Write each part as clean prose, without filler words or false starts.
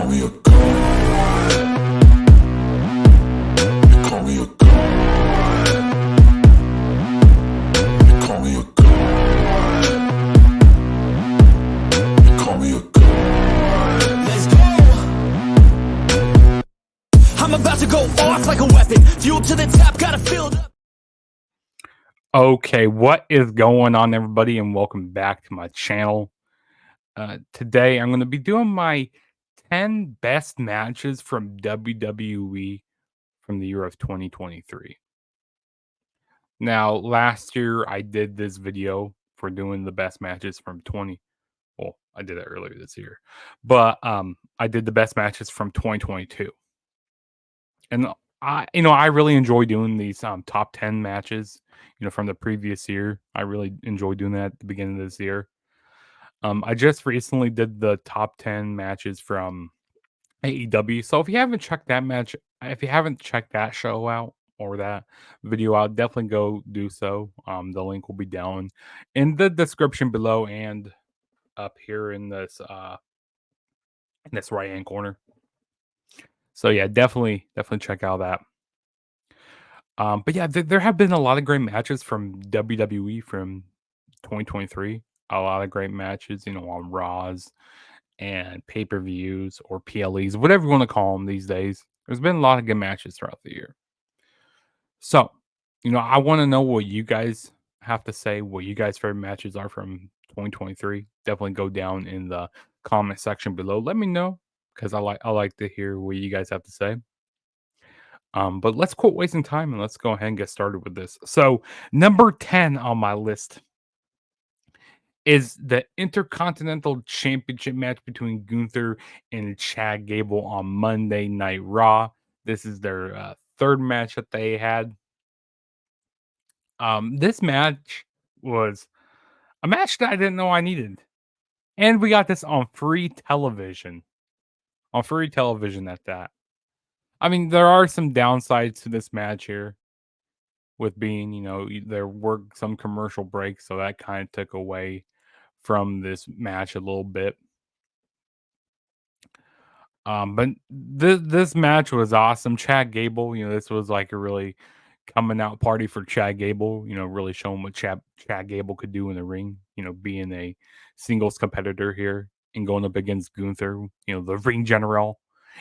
call me a god. You call me a god. You call me a god. You call me a god. Let's go. I'm about to go off like a weapon. Fuel to the top, gotta fill up. Okay, what is going on, everybody, and welcome back to my channel. Today, I'm going to be doing my 10 best matches from WWE from the year of 2023. Now, last year, I did this video for doing the best matches from well, I did it earlier this year, but I did the best matches from 2022. And I really enjoy doing these top 10 matches, from the previous year. I really enjoy doing that at the beginning of this year. I just recently did the top 10 matches from AEW. So if you haven't checked that show out or that video out, definitely go do so. The link will be down in the description below and up here in this right hand corner. So yeah, definitely check out that. But yeah, there have been a lot of great matches from WWE from 2023. A lot of great matches, on Raws and pay-per-views or PLEs, whatever you want to call them these days. There's been a lot of good matches throughout the year. So, I want to know what you guys have to say, what you guys' favorite matches are from 2023. Definitely go down in the comment section below. Let me know, because I like to hear what you guys have to say. But let's quit wasting time and let's go ahead and get started with this. So, number 10 on my list is the Intercontinental Championship match between Gunther and Chad Gable on Monday Night Raw. This is their third match that they had. This match was a match that I didn't know I needed. And we got this on free television. On free television at that. I mean, there are some downsides to this match here with being, there were some commercial breaks, so that kind of took away from this match a little bit. But this match was awesome. Chad Gable, this was like a really coming out party for Chad Gable, really showing what Chad Gable could do in the ring, being a singles competitor here and going up against Gunther, the ring general.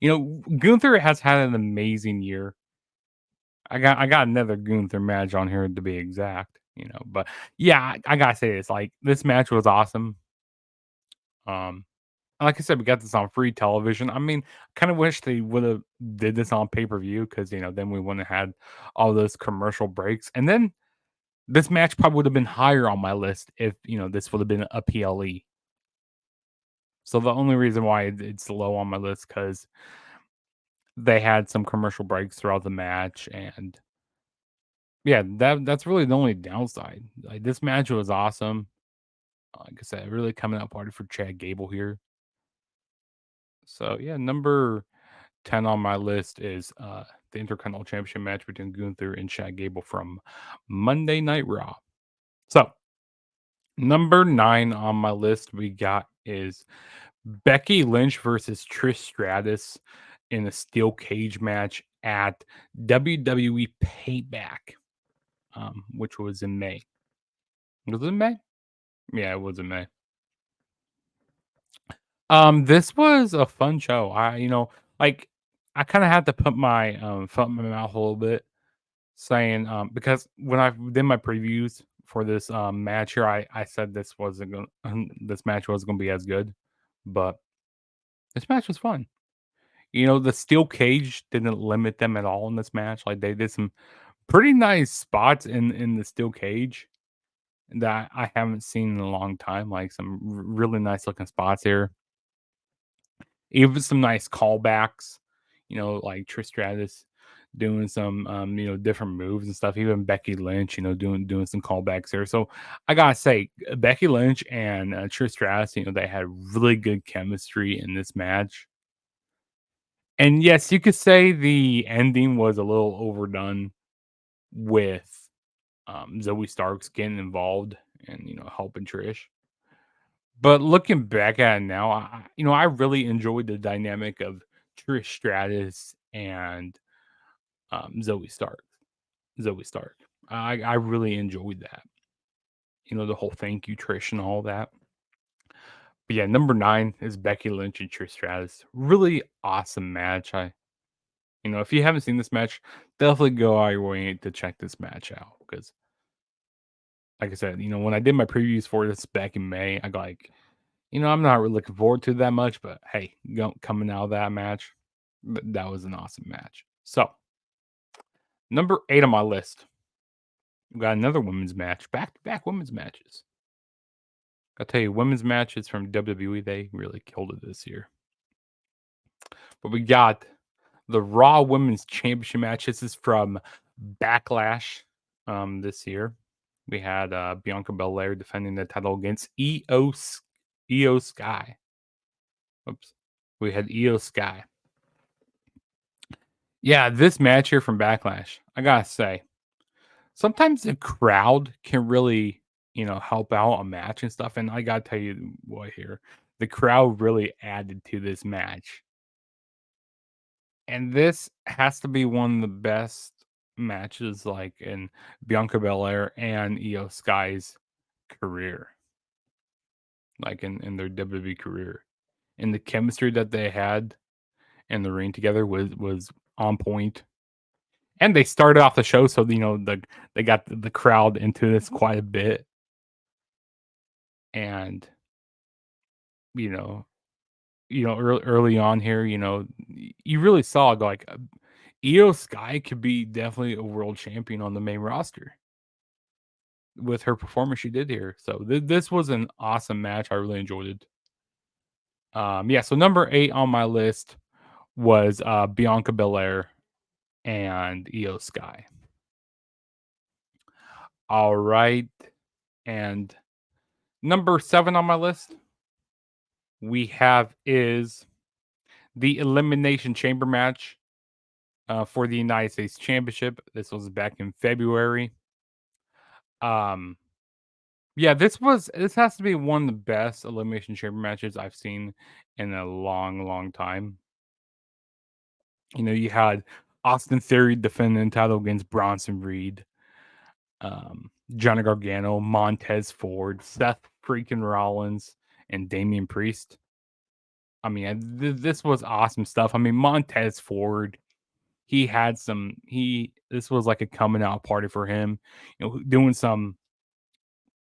Gunther has had an amazing year. I got another Gunther match on here to be exact, but yeah, I gotta say this, like, this match was awesome. Like I said, we got this on free television. I mean, I kind of wish they would have did this on pay-per-view, because then we wouldn't have had all those commercial breaks. And then this match probably would have been higher on my list if this would have been a PLE. So the only reason why it's low on my list, because they had some commercial breaks throughout the match, and yeah, that's really the only downside. Like, this match was awesome. Like I said, really coming out party for Chad Gable here. So yeah, number 10 on my list is the Intercontinental Championship match between Gunther and Chad Gable from Monday Night Raw. So, number 9 on my list we got is Becky Lynch versus Trish Stratus in a steel cage match at WWE Payback, which was in May. Was it in May? Yeah, it was in May. This was a fun show. I kind of had to put my foot in my mouth a little bit, saying because when I did my previews for this match here, I said this match wasn't gonna be as good, but this match was fun. The steel cage didn't limit them at all in this match. Like, they did some pretty nice spots in the steel cage that I haven't seen in a long time. Like, some really nice looking spots here. Even some nice callbacks, like Trish Stratus doing some, different moves and stuff. Even Becky Lynch, doing some callbacks here. So I gotta say, Becky Lynch and Trish Stratus, they had really good chemistry in this match. And yes, you could say the ending was a little overdone with Zoe Starks getting involved and helping Trish. But looking back at it now, I really enjoyed the dynamic of Trish Stratus and Zoe Stark. Zoe Stark. I really enjoyed that. The whole thank you Trish and all that. But yeah, number 9 is Becky Lynch and Trish Stratus. Really awesome match. If you haven't seen this match, definitely go out your way to check this match out because, like I said, when I did my previews for this back in May, I got like, I'm not really looking forward to that much, but hey, coming out of that match, that was an awesome match. So, number 8 on my list, we got another women's match, back-to-back women's matches. I'll tell you, women's matches from WWE, they really killed it this year. But we got the Raw Women's Championship match. This is from Backlash this year. We had Bianca Belair defending the title against Io Sky. Oops. We had Io Sky. Yeah, this match here from Backlash, I gotta say, sometimes the crowd can really, help out a match and stuff. And I gotta tell you what here, the crowd really added to this match. And this has to be one of the best matches, like in Bianca Belair and Io Sky's career, like in their WWE career. And the chemistry that they had in the ring together was on point. And they started off the show, so they got the crowd into this quite a bit. And early on here, you really saw like Io Sky could be definitely a world champion on the main roster with her performance she did here. So this was an awesome match. I really enjoyed it. Yeah. So number 8 on my list was Bianca Belair and Io Sky. All right, and number 7 on my list we have is the Elimination Chamber match for the United States Championship. This was back in February. Yeah, this has to be one of the best Elimination Chamber matches I've seen in a long, long time. You had Austin Theory defending the title against Bronson Reed, Johnny Gargano, Montez Ford, Seth freaking Rollins, and Damian Priest. I mean, this was awesome stuff. I mean, Montez Ford, this was like a coming out party for him, doing some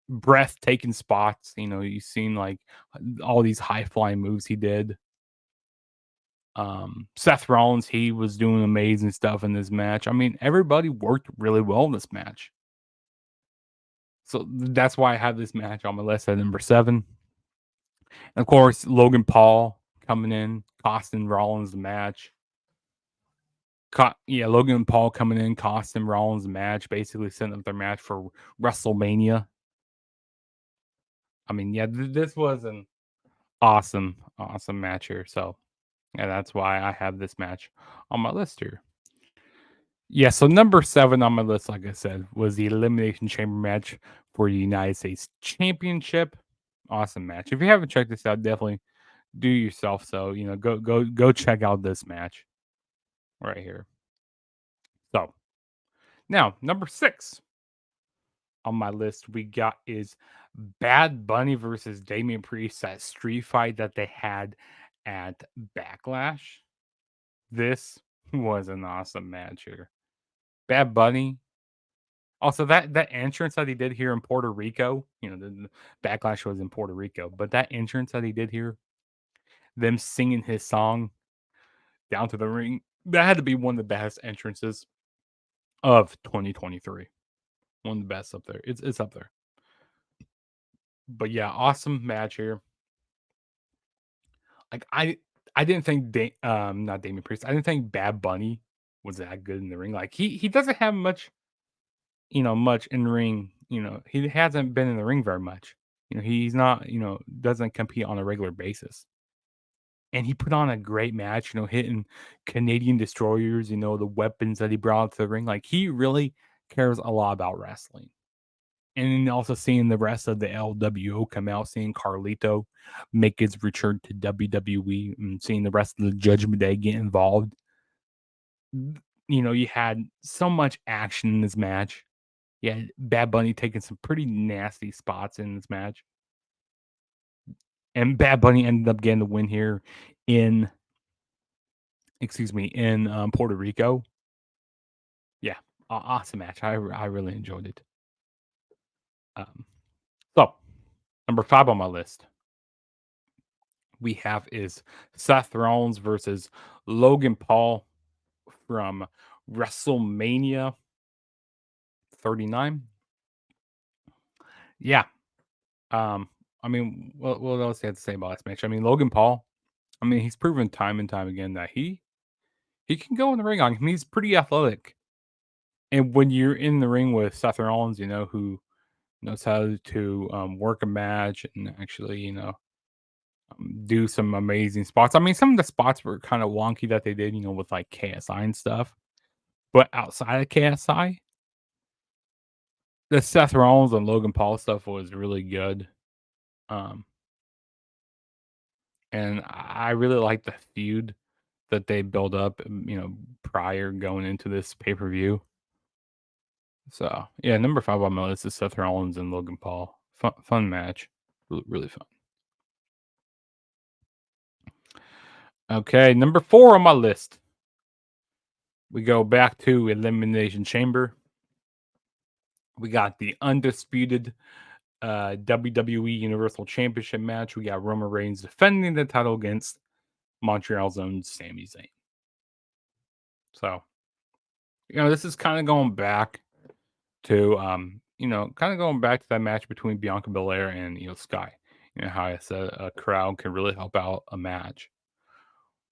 breathtaking spots. You've seen like all these high flying moves he did. Seth Rollins, he was doing amazing stuff in this match. I mean, everybody worked really well in this match. So that's why I have this match on my list at number 7. And of course, Logan Paul coming in, costing Rollins the match. Logan Paul coming in, costing Rollins the match, basically setting up their match for WrestleMania. I mean, yeah, this was an awesome, awesome match here. So, yeah, that's why I have this match on my list here. Yeah, so number 7 on my list, like I said, was the Elimination Chamber match for the United States Championship. Awesome match. If you haven't checked this out, definitely do yourself so. Go check out this match right here. So, now number 6 on my list we got is Bad Bunny versus Damian Priest, that street fight that they had at Backlash. This was an awesome match here. Bad Bunny. Also, that entrance that he did here in Puerto Rico, the Backlash was in Puerto Rico, but that entrance that he did here, them singing his song down to the ring, that had to be one of the best entrances of 2023. One of the best up there. It's up there. But yeah, awesome match here. Like I didn't think not Damian Priest. I didn't think Bad Bunny was that good in the ring. Like he doesn't have much, much in ring. He hasn't been in the ring very much. He's not, doesn't compete on a regular basis. And he put on a great match, hitting Canadian destroyers, the weapons that he brought to the ring. Like he really cares a lot about wrestling. And then also seeing the rest of the LWO come out, seeing Carlito make his return to WWE, and seeing the rest of the Judgment Day get involved. You had so much action in this match. Yeah, Bad Bunny taking some pretty nasty spots in this match. And Bad Bunny ended up getting the win here in Puerto Rico. Yeah, awesome match. I really enjoyed it. So, number 5 on my list we have is Seth Rollins versus Logan Paul from WrestleMania 39. Yeah. I mean, what else do you have to say about this match? I mean, Logan Paul, I mean, he's proven time and time again that he can go in the ring on him. He's pretty athletic. And when you're in the ring with Seth Rollins, who knows how to work a match and actually, do some amazing spots. I mean, some of the spots were kind of wonky that they did, with like KSI and stuff. But outside of KSI, the Seth Rollins and Logan Paul stuff was really good. Um, and I really like the feud that they built up, prior going into this pay per view. So yeah, number 5 on my list is Seth Rollins and Logan Paul. Fun match, really fun. Okay, number 4 on my list. We go back to Elimination Chamber. We got the undisputed WWE Universal Championship match. We got Roman Reigns defending the title against Montreal's own Sami Zayn. So, this is kind of going back to, that match between Bianca Belair and Sky. How I said a crowd can really help out a match.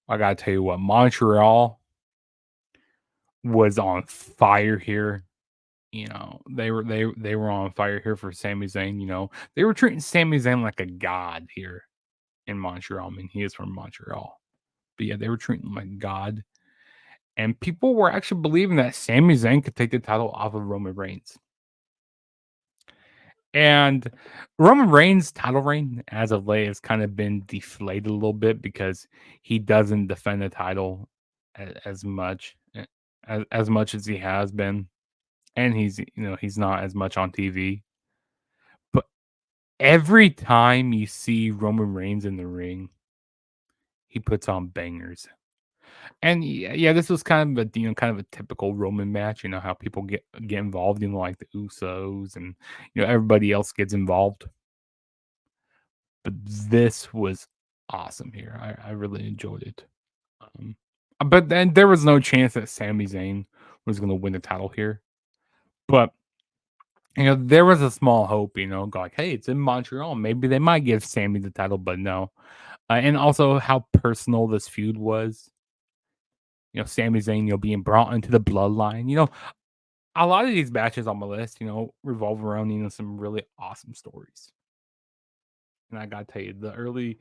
I gotta tell you what, Montreal was on fire here. They were on fire here for Sami Zayn. They were treating Sami Zayn like a god here in Montreal. I mean, he is from Montreal, but yeah, they were treating him like a god, and people were actually believing that Sami Zayn could take the title off of Roman Reigns. And Roman Reigns' title reign as of late has kind of been deflated a little bit because he doesn't defend the title as much as much as he has been, and he's not as much on TV. But every time you see Roman Reigns in the ring, he puts on bangers. And yeah, this was kind of a typical Roman match. How people get involved, like the Usos and everybody else gets involved. But this was awesome here. I really enjoyed it. But then there was no chance that Sami Zayn was going to win the title here. But there was a small hope. Like, hey, it's in Montreal. Maybe they might give Sami the title, but no. And also how personal this feud was. Sami Zayn, being brought into the bloodline. A lot of these matches on my list, revolve around, some really awesome stories. And I gotta tell you, the early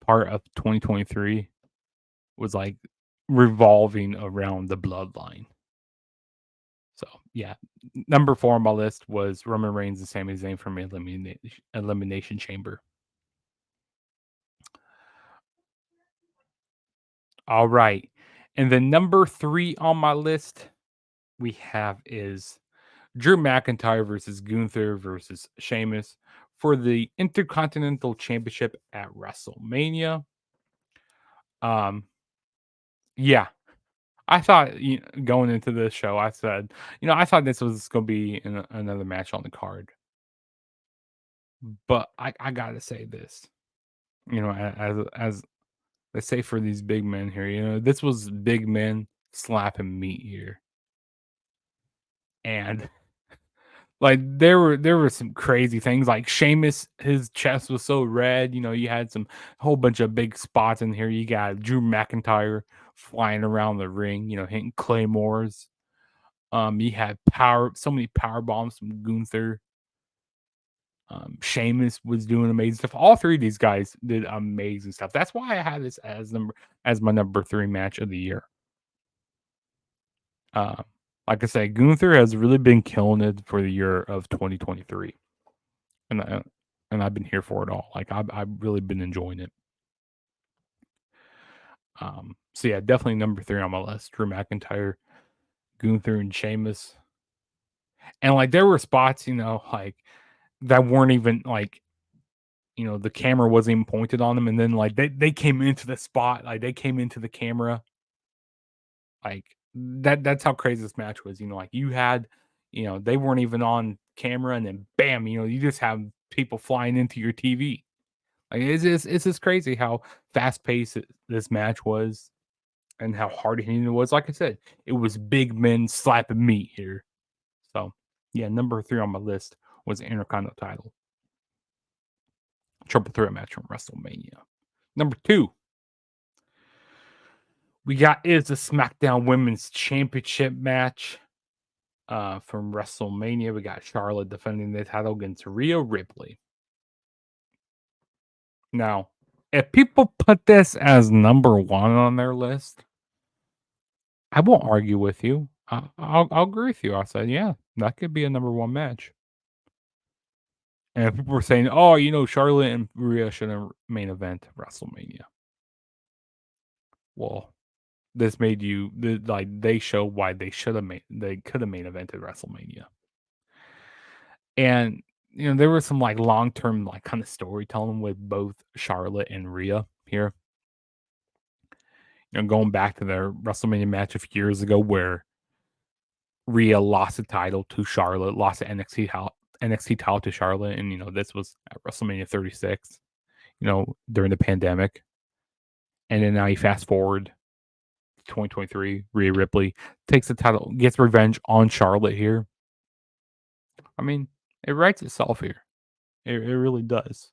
part of 2023 was like revolving around the bloodline. So yeah, number 4 on my list was Roman Reigns and Sami Zayn from Elimination Chamber. All right, and the number 3 on my list we have is Drew McIntyre versus Gunther versus Sheamus for the Intercontinental Championship at WrestleMania. Yeah, I thought going into this show, I said, I thought this was going to be another match on the card, but I gotta say this, as they say for these big men here, this was big men slapping meat here, and like there were some crazy things like Sheamus, his chest was so red. You had some whole bunch of big spots in here. You got Drew McIntyre flying around the ring, hitting claymores. You had so many power bombs from Gunther. Sheamus was doing amazing stuff. All 3 of these guys did amazing stuff. That's why I had this as my number 3 match of the year. Like I said, Gunther has really been killing it for the year of 2023, and I've been here for it all. Like I've really been enjoying it. So yeah, definitely number 3 on my list. Drew McIntyre, Gunther, and Sheamus. And like there were spots, like that weren't even like, the camera wasn't even pointed on them, and then like they came into the spot, like they came into the camera, like that's how crazy this match was. Like you had, they weren't even on camera, and then bam, you just have people flying into your TV. Like it's just crazy how fast paced this match was, and how hard hitting it was. Like I said, it was big men slapping meat here. So yeah, number 3 on my list was the Intercontinental title. Triple threat match from WrestleMania. Number 2, we got is the SmackDown Women's Championship match from WrestleMania. We got Charlotte defending the title against Rhea Ripley. Now, if people put this as number 1 on their list, I won't argue with you. I'll agree with you. I'll say, yeah, that could be a number 1 match. And people were saying, oh, Charlotte and Rhea should have main event WrestleMania. Well, this made they show why they could have main evented WrestleMania. And there was some like long-term like kind of storytelling with both Charlotte and Rhea here. Going back to their WrestleMania match a few years ago where Rhea lost the title to Charlotte, lost the NXT title to Charlotte, and this was at WrestleMania 36, during the pandemic. And then now you fast forward 2023, Rhea Ripley takes the title, gets revenge on Charlotte here. I mean, it writes itself here. It really does.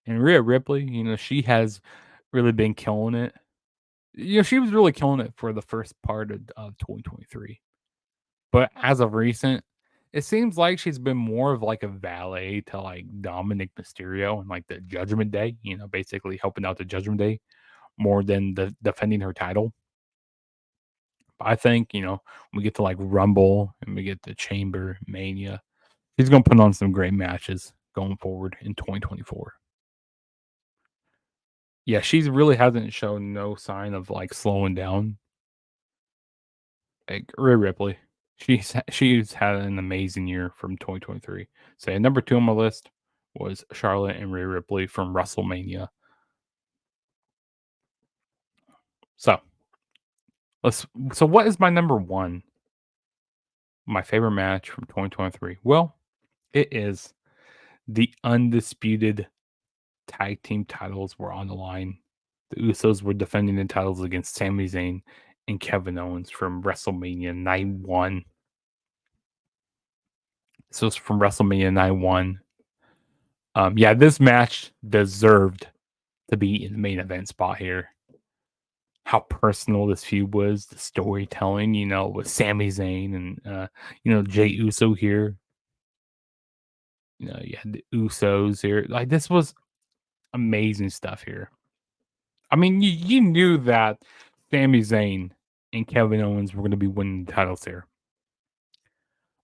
And Rhea Ripley, she has really been killing it. She was really killing it for the first part of 2023. But as of recent, it seems like she's been more of like a valet to like Dominic Mysterio and like the Judgment Day, basically helping out the Judgment Day more than defending her title. I think, when we get to like Rumble and we get to Chamber, Mania, she's going to put on some great matches going forward in 2024. Yeah, she's really hasn't shown no sign of like slowing down. Like Rhea Ripley, she's had an amazing year from 2023. So number 2 on my list was Charlotte and Rhea Ripley from WrestleMania. So what is my number 1? My favorite match from 2023. Well, it is the undisputed tag team titles were on the line. The Usos were defending the titles against Sami Zayn and Kevin Owens from WrestleMania Night 1. This was from WrestleMania Night 1. Yeah, this match deserved to be in the main event spot here. How personal this feud was, the storytelling, with Sami Zayn and Jey Uso here. You had the Usos here. Like this was amazing stuff here. I mean, you knew that Sami Zayn and Kevin Owens were going to be winning the titles here,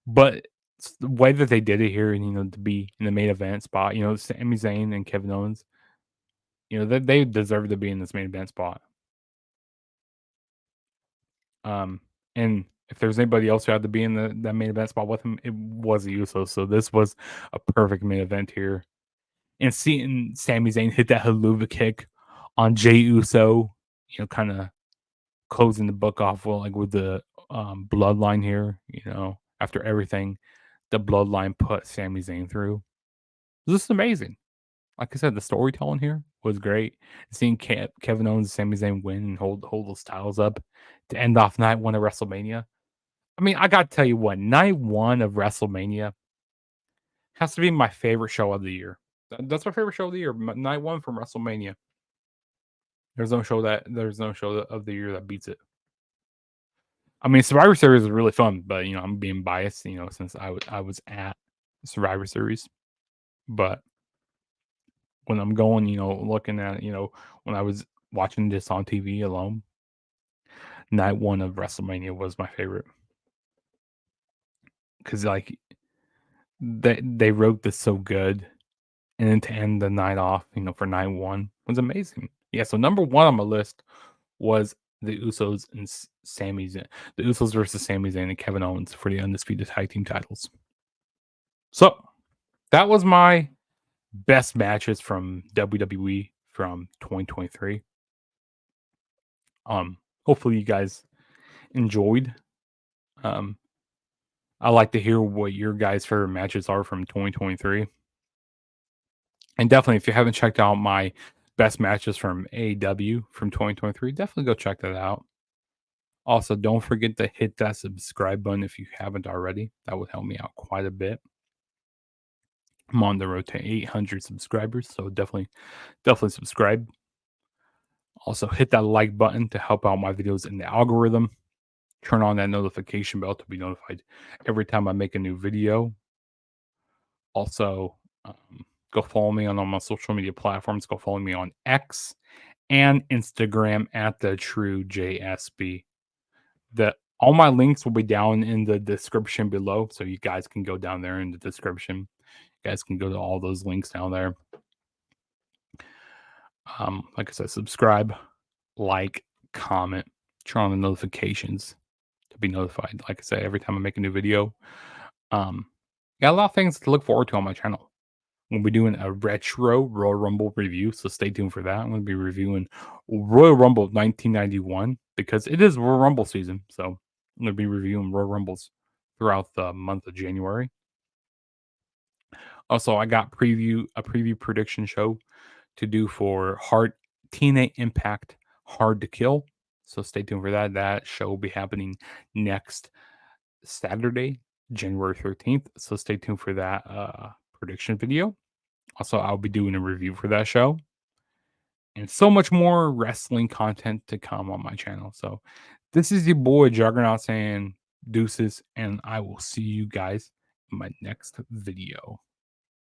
but the way that they did it here, and to be in the main event spot, Sami Zayn and Kevin Owens, they deserve to be in this main event spot. And if there's anybody else who had to be in that main event spot with him, it was the Usos. So this was a perfect main event here. And seeing Sami Zayn hit that haluva kick on Jey Uso, kind of closing the book off with the bloodline here, after everything the bloodline put Sami Zayn through. This is amazing. Like I said, the storytelling here was great. Seeing Kevin Owens and Sami Zayn win and hold those titles up to end off night 1 of WrestleMania. I mean, I got to tell you what, night 1 of WrestleMania has to be my favorite show of the year. That's my favorite show of the year. Night 1 from WrestleMania. There's no show of the year that beats it. I mean, Survivor Series is really fun, but I'm being biased, since I was at Survivor Series. But when I'm going, looking at, when I was watching this on TV alone, night 1 of WrestleMania was my favorite. because like they wrote this so good, and then to end the night off, for night one was amazing. Yeah, so number one on my list was the Usos and Sami Zayn. The Usos versus Sami Zayn and Kevin Owens for the undisputed tag team titles. So that was my best matches from WWE from 2023. Hopefully you guys enjoyed. I like to hear what your guys' favorite matches are from 2023. And definitely, if you haven't checked out my best matches from AEW from 2023, definitely go check that out. Also, don't forget to hit that subscribe button if you haven't already. That would help me out quite a bit. I'm on the road to 800 subscribers, so definitely subscribe. Also, hit that like button to help out my videos in the algorithm. Turn on that notification bell to be notified every time I make a new video. Also, go follow me on all my social media platforms. Go follow me on X and Instagram at the True JSB. All my links will be down in the description below, so you guys can go down there in the description. You guys can go to all those links down there. Like I said, subscribe, like, comment, turn on the notifications to be notified. Like I said, every time I make a new video. Got a lot of things to look forward to on my channel. We'll be doing a retro Royal Rumble review, so stay tuned for that. I'm going to be reviewing Royal Rumble 1991 because it is Royal Rumble season. So I'm going to be reviewing Royal Rumbles throughout the month of January. Also, I got a preview prediction show to do for TNA Impact Hard to Kill. So stay tuned for that. That show will be happening next Saturday, January 13th. So stay tuned for that prediction video. Also, I'll be doing a review for that show. And so much more wrestling content to come on my channel. So this is your boy Juggernaut saying deuces, and I will see you guys in my next video.